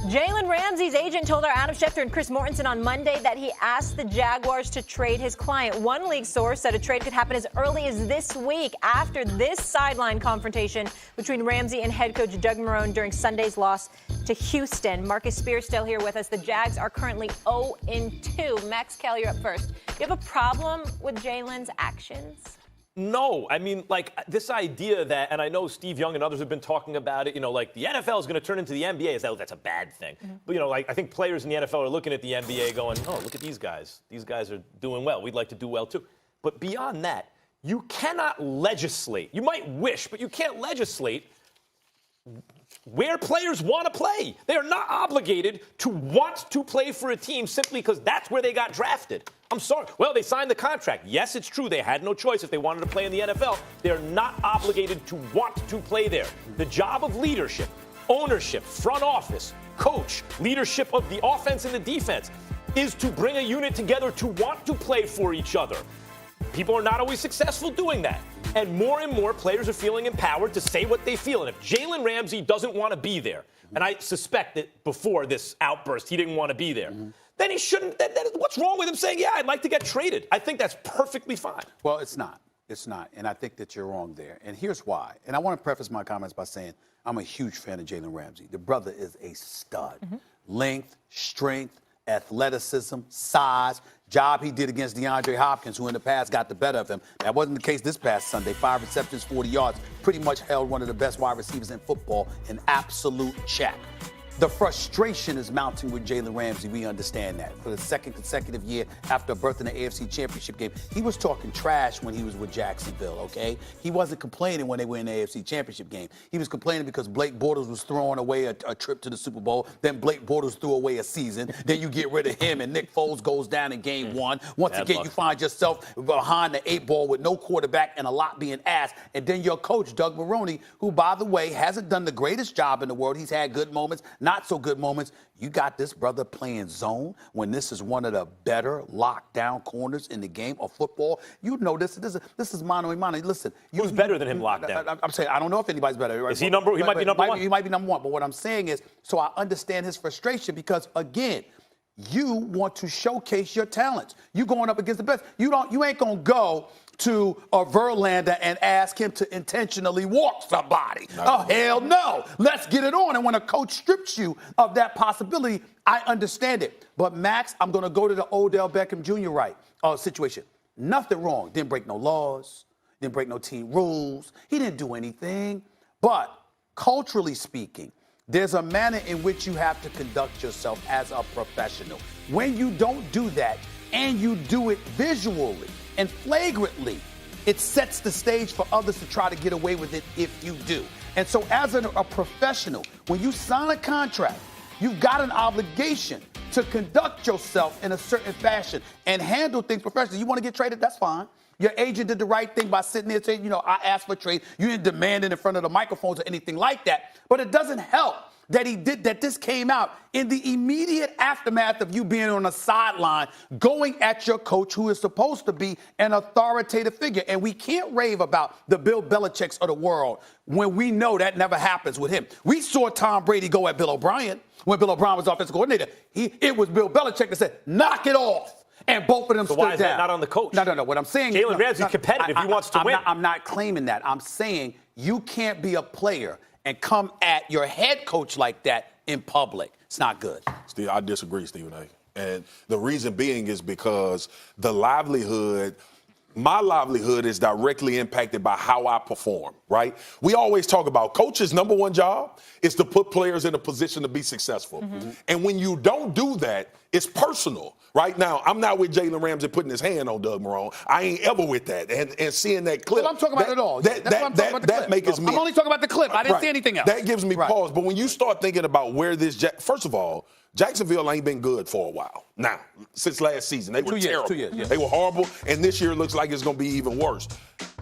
Jalen Ramsey's agent told our Adam Schefter and Chris Mortensen on Monday that he asked the Jaguars to trade his client. One league source said a trade could happen as early as this week after this sideline confrontation between Ramsey and head coach Doug Marrone during Sunday's loss to Houston. Marcus Spears still here with us. The Jags are currently 0-2. Max Kell, you're up first. Do you have a problem with Jalen's actions? No, I mean, like, this idea that, and I know Steve Young and others have been talking about it, like, the NFL is going to turn into the NBA. That's a bad thing. Mm-hmm. But, like, I think players in the NFL are looking at the NBA going, oh, look at these guys. These guys are doing well. We'd like to do well, too. But beyond that, you cannot legislate. You might wish, but you can't legislate where players want to play. They are not obligated to want to play for a team simply because that's where they got drafted. I'm sorry. Well, they signed the contract. Yes, it's true. They had no choice if they wanted to play in the NFL. They're not obligated to want to play there. The job of leadership, ownership, front office, coach, leadership of the offense and the defense is to bring a unit together to want to play for each other. People are not always successful doing that. And more players are feeling empowered to say what they feel. And if Jalen Ramsey doesn't want to be there, and I suspect that before this outburst he didn't want to be there, then he shouldn't. What's wrong with him saying, yeah, I'd like to get traded? I think that's perfectly fine. Well, it's not. It's not. And I think that you're wrong there. And here's why. And I want to preface my comments by saying I'm a huge fan of Jalen Ramsey. The brother is a stud. Length, strength, athleticism, size, job he did against DeAndre Hopkins, who in the past got the better of him. That wasn't the case this past Sunday. 5 receptions, 40 yards. Pretty much held one of the best wide receivers in football in absolute check. The frustration is mounting with Jalen Ramsey. We understand that. For the second consecutive year after a berth in the AFC Championship game, he was talking trash when he was with Jacksonville, okay? He wasn't complaining when they were in the AFC Championship game. He was complaining because Blake Bortles was throwing away a trip to the Super Bowl. Then Blake Bortles threw away a season. Then you get rid of him, and Nick Foles goes down in game one. Once again, you find yourself behind the 8 ball with no quarterback and a lot being asked. And then your coach, Doug Marrone, who, by the way, hasn't done the greatest job in the world. He's had good moments, not so good moments. You got this brother playing zone when this is one of the better lockdown corners in the game of football. You know this is mano a mano. Listen, who's better than him locked down? I'm saying I don't know if anybody's better. Right? Is he number? He might be number one. He might be number one. But what I'm saying is, so I understand his frustration because again, you want to showcase your talents. You going up against the best. You ain't gonna go to a Verlander and ask him to intentionally walk somebody. Oh, hell no. Let's get it on. And when a coach strips you of that possibility, I understand it. But, Max, I'm going to go to the Odell Beckham Jr. Situation. Nothing wrong. Didn't break no laws. Didn't break no team rules. He didn't do anything. But, culturally speaking, there's a manner in which you have to conduct yourself as a professional. When you don't do that and you do it visually, and flagrantly, it sets the stage for others to try to get away with it if you do. And so as a professional, when you sign a contract, you've got an obligation to conduct yourself in a certain fashion and handle things professionally. You want to get traded? That's fine. Your agent did the right thing by sitting there saying, I asked for a trade. You didn't demand it in front of the microphones or anything like that. But it doesn't help that this came out in the immediate aftermath of you being on a sideline going at your coach who is supposed to be an authoritative figure. And we can't rave about the Bill Belichicks of the world when we know that never happens with him. We saw Tom Brady go at Bill O'Brien when Bill O'Brien was offensive coordinator. It was Bill Belichick that said, knock it off. And both of them stood down. Why is that not on the coach? No. What I'm saying is Jalen Ramsey's competitive. He wants to win. I'm not claiming that. I'm saying you can't be a player and come at your head coach like that in public. It's not good. Steve, I disagree, Stephen A. And the reason being is because my livelihood is directly impacted by how I perform, right? We always talk about coach's number one job is to put players in a position to be successful. And when you don't do that, it's personal. Right now, I'm not with Jalen Ramsey putting his hand on Doug Marrone. I ain't ever with that. And seeing that clip. Well, I'm talking about it all. That makes me. I'm only talking about the clip. I didn't see anything else. That gives me pause. But when you start thinking about where first of all, Jacksonville ain't been good for a while. Now, since last season, they were terrible. 2 years, yeah. They were horrible, and this year looks like it's going to be even worse.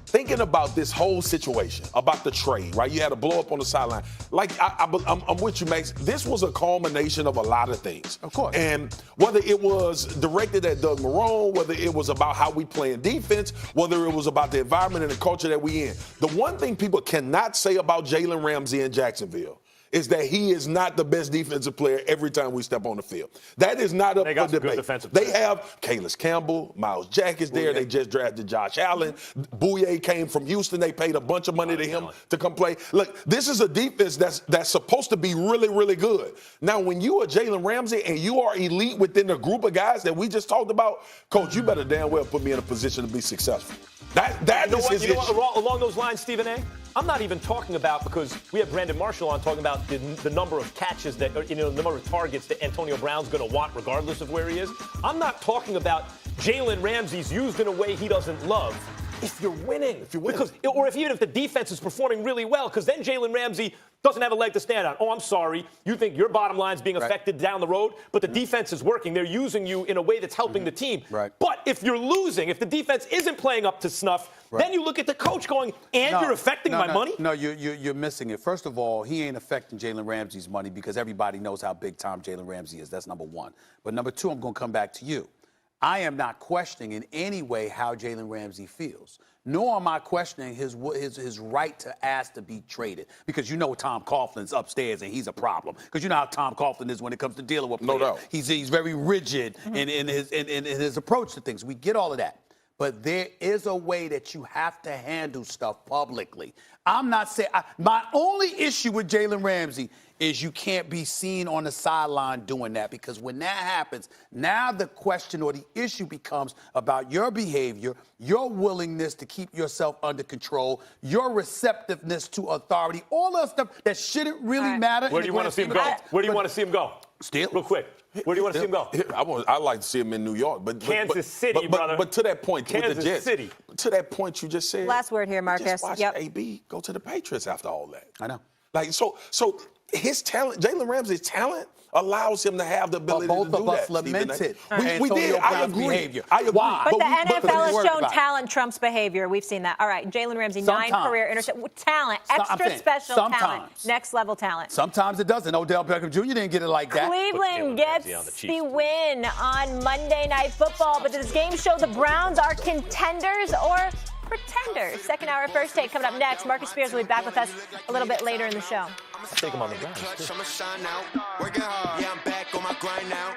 Thinking about this whole situation, about the trade, right? You had a blow up on the sideline. Like, I'm with you, Max. This was a culmination of a lot of things. Of course. And whether it was directed at Doug Marrone, whether it was about how we play in defense, whether it was about the environment and the culture that we in. The one thing people cannot say about Jalen Ramsey in Jacksonville is that he is not the best defensive player every time we step on the field. That is not up They got for some good debate. defensive They players. have Calais Campbell, Miles Jack is there. They just drafted Josh Allen. Bouye came from Houston. They paid a bunch of money to him to come play. Look, this is a defense that's supposed to be really, really good. Now, when you are Jalen Ramsey and you are elite within the group of guys that we just talked about, Coach, you better damn well put me in a position to be successful. That You know is what? his You know issue. what? Along those lines, Stephen A., I'm not even talking about, because we have Brandon Marshall on talking about the number of catches that, the number of targets that Antonio Brown's going to want regardless of where he is. I'm not talking about Jalen Ramsey's used in a way he doesn't love. If you're winning. Or even if the defense is performing really well, because then Jalen Ramsey doesn't have a leg to stand on. Oh, I'm sorry. You think your bottom line's being affected down the road, but the defense is working. They're using you in a way that's helping the team. Right. But if you're losing, if the defense isn't playing up to snuff, then you look at the coach going, you're affecting my money? No, you're missing it. First of all, he ain't affecting Jalen Ramsey's money because everybody knows how big time Jalen Ramsey is. That's number one. But number two, I'm going to come back to you. I am not questioning in any way how Jalen Ramsey feels, nor am I questioning his right to ask to be traded, because you know Tom Coughlin's upstairs and he's a problem. Because you know how Tom Coughlin is when it comes to dealing with players. No doubt. He's very rigid in his approach to things. We get all of that. But there is a way that you have to handle stuff publicly. I'm not saying my only issue with Jalen Ramsey is you can't be seen on the sideline doing that, because when that happens, now the question or the issue becomes about your behavior, your willingness to keep yourself under control, your receptiveness to authority, all that stuff that shouldn't really matter. Where do you want to see him go? Where do you want to see him go? Still. Real quick. Where do you want to see him go? I like to see him in New York, but Kansas City, brother. But to that point, with the Kansas Jets, City. to that point you just said. Last word here, Marcus. Just watch Yep. AB go to the Patriots after all that. I know. Like so his talent, Jalen Ramsey's talent, allows him to have the ability Both to do of that. us lamented We did. I Brown's agree. behavior. I agree. Why? But the we- NFL but has worried shown about it. talent trumps behavior. We've seen that. All right, Jalen Ramsey, 9 Sometimes. career interceptions. Talent, I'm extra saying, special talent, sometimes. next level talent. Sometimes it doesn't. Odell Beckham Jr. didn't get it like that. Cleveland Jalen gets Ramsey on the Chiefs, the win on Monday Night Football, but does this game show the Browns are contenders or pretenders? Second hour, first take coming up next. Marcus Spears will be back with us a little bit later in the show. I'll take him on the Browns, too. I'ma shine out, working hard. Yeah, I'm back on my grind now.